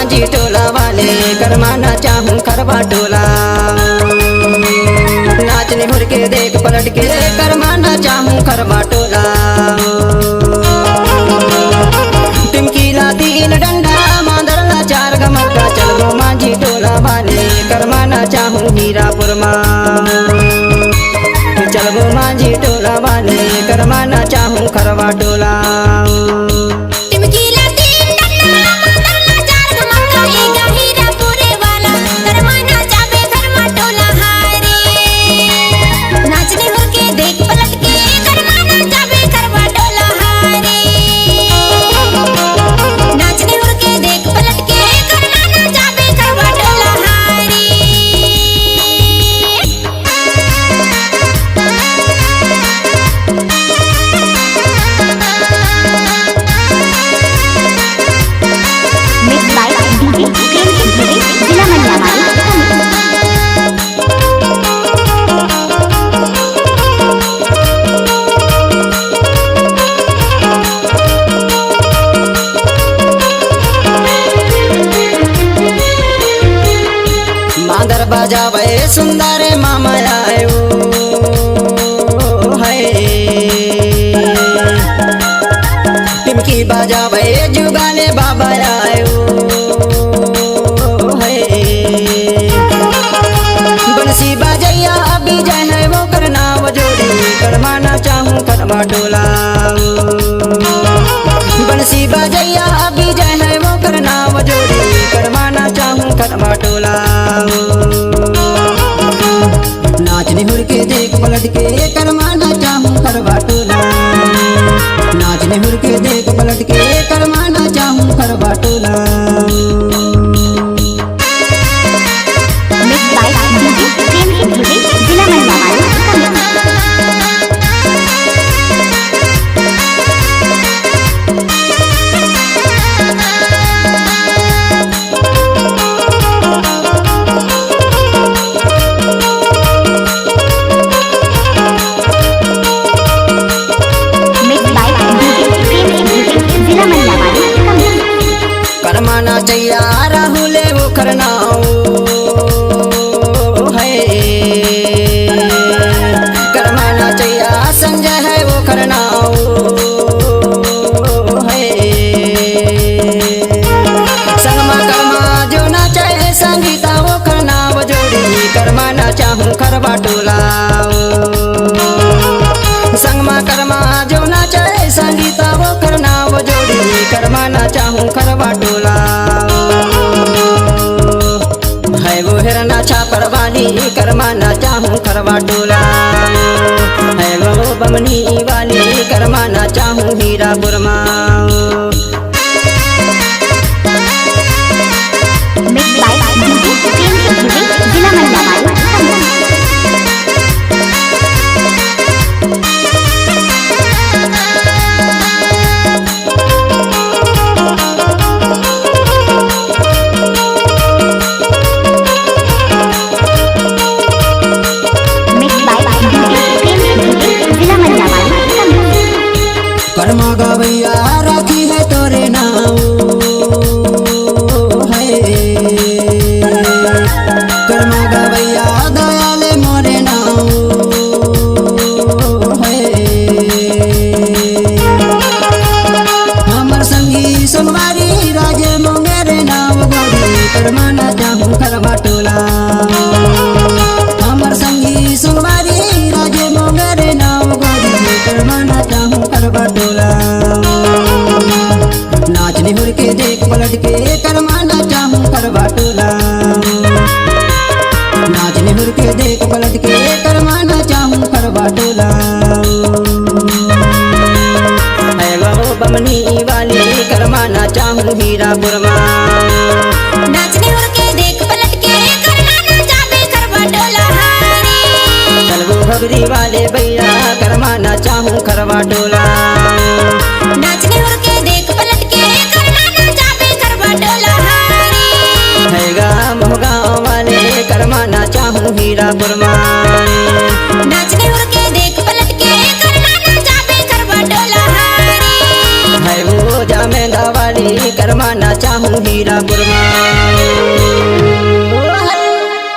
माझी टोला वाले करमाना चाहूं खरबा टोला। नाचने हुर के देख पलट के करमाना चाहूं खरबा टोला। टिमकीला तीन डंडा मांदरला चार गमर का चलो माझी टोला वाले करमाना चाहूं हीरापुर मां। चलो माझी टोला वाले करमाना चाहूं खरबा टोला। मांदर बजावे सुंदर मामा आयो है। टिमकी बजावे जुगाले बाबा आयो है। बंसी बजैया अभी जय है वो करना वजोड़ी करमाना चाहूं खरबा टोला। बंसी बजैया अभी जय है वो करना वजोड़ी करमाना चाहूं खरबा टोला। नाचने हुर के देख पलट के करमाना चाहूं खरबा टोला। नाचने हुर के देख पलट के करमाना चाहूं खरबा टोला। करमाना चैया राहुले वो करनाओ है। करमाना चैया संजय है वो करनाओ है। संगमा कर्मा जो नाचे संगीता वो करनाव जोड़ी करमाना चाहूं खरबा टोला। संगमा कर्मा जो नाचे संगीता वो करनाव जोड़ी करमाना चाहूं खरबा टोला। है वो हिरना छापर वाली करमाना चाहूं खरबा टोला। है वो बमनी वाली करमाना चाहूं हीरापुर मां। कर्मा गवैया राखी है तोरे नाम है। कर्मा गवैया दयाले मोरे नाम है। हमर संगी सोमवारी राजे मोंगेरे नाम गोरी करमाना चाहूं खरबा टोला। हमर संगी सोमवारी राजे मोंगेरे नाम गोरी करमाना चाहूं खरबा टोला। नाचने हुर के देख पलट के करमाना चाहूं खरबा टोला। नाचने हुर के देख पलट के करमाना चाहूं खरबा टोला। है वो बमनी वाली करमाना चाहूं हीरापुर मां। नाचने हुर के देख पलट के करमाना चाहूं खरबा टोला। चलो घबरी वाले भैया करमाना चाहूं खरबा टोला। नाचने हुर के देख पलट के करमाना चाहूं खरबा टोला। है मोहगांव वाले करमाना चाहूं हीरापुर मां। नाचने हुर के देख पलट के करमाना चाहूं खरबा टोला। है वो जामेंदा वाली करमाना चाहूं चाहूँ हीरापुर में।